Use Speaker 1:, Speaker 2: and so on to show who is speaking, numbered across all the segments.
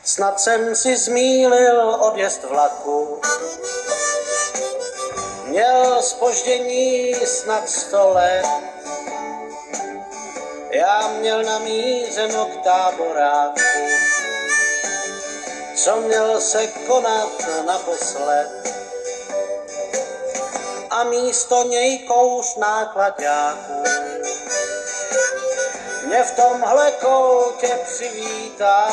Speaker 1: Snad jsem si zmýlil odjezd vlaku. Měl zpoždění snad 100 let. Já měl namířeno k táboráku, co měl se konat naposled. A místo něj kouř náklaďáků mě v tomhle koutě přivítá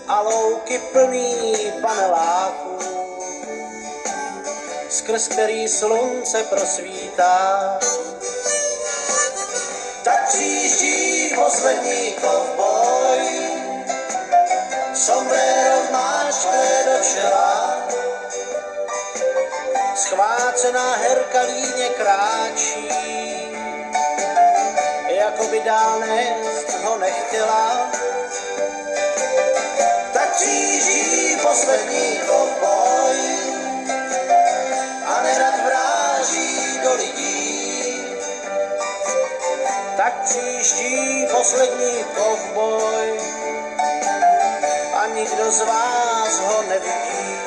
Speaker 1: a louky plný paneláků, skrz který slunce prosvítá. Tak přijíždí poslední kovboj, sombrero máčkne do čela, schvácená herka líně kráčí, jako by dál nést ho nechtěla. Tak přijíždí poslední kovboj a nerad vráží do lidí. Tak přijíždí poslední kovboj a nikdo z vás ho nevidí.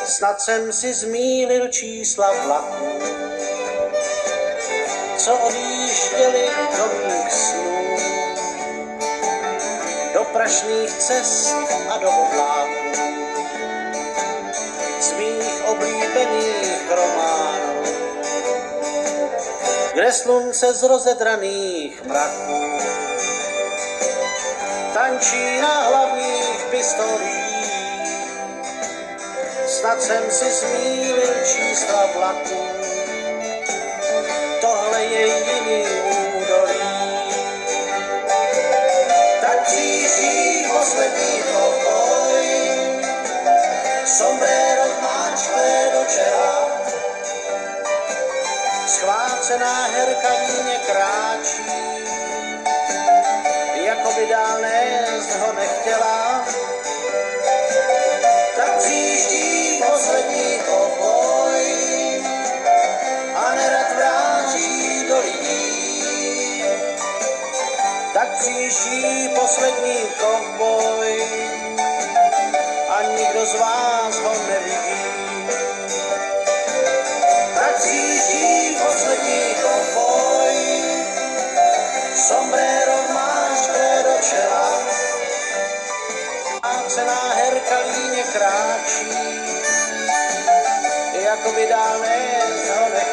Speaker 1: Snad jsem si zmýlil čísla vlaků, co odjížděli do mých snů, do prašných cest a do obláků, z mých oblíbených románů, kde slunce z rozedraných mraků tančí na hlavních pistolích. Snad jsem si zmýlil čísla vlaků, tohle je jiný údolí. Tak přijíždí poslední kovboj, sombrero máčkne do čela, schvácená herka líně kráčí, jako by dál nést ho nechtěla. Tak přijíždí poslední kovboj a nerad vráží do lidí. Tak přijíždí poslední kovboj a nikdo z vás ho nevidí. Tak přijíždí poslední kovboj, sombrero máčkne do čela, schvácená herka líně kráčí, jako by dál nést ho nechtěla.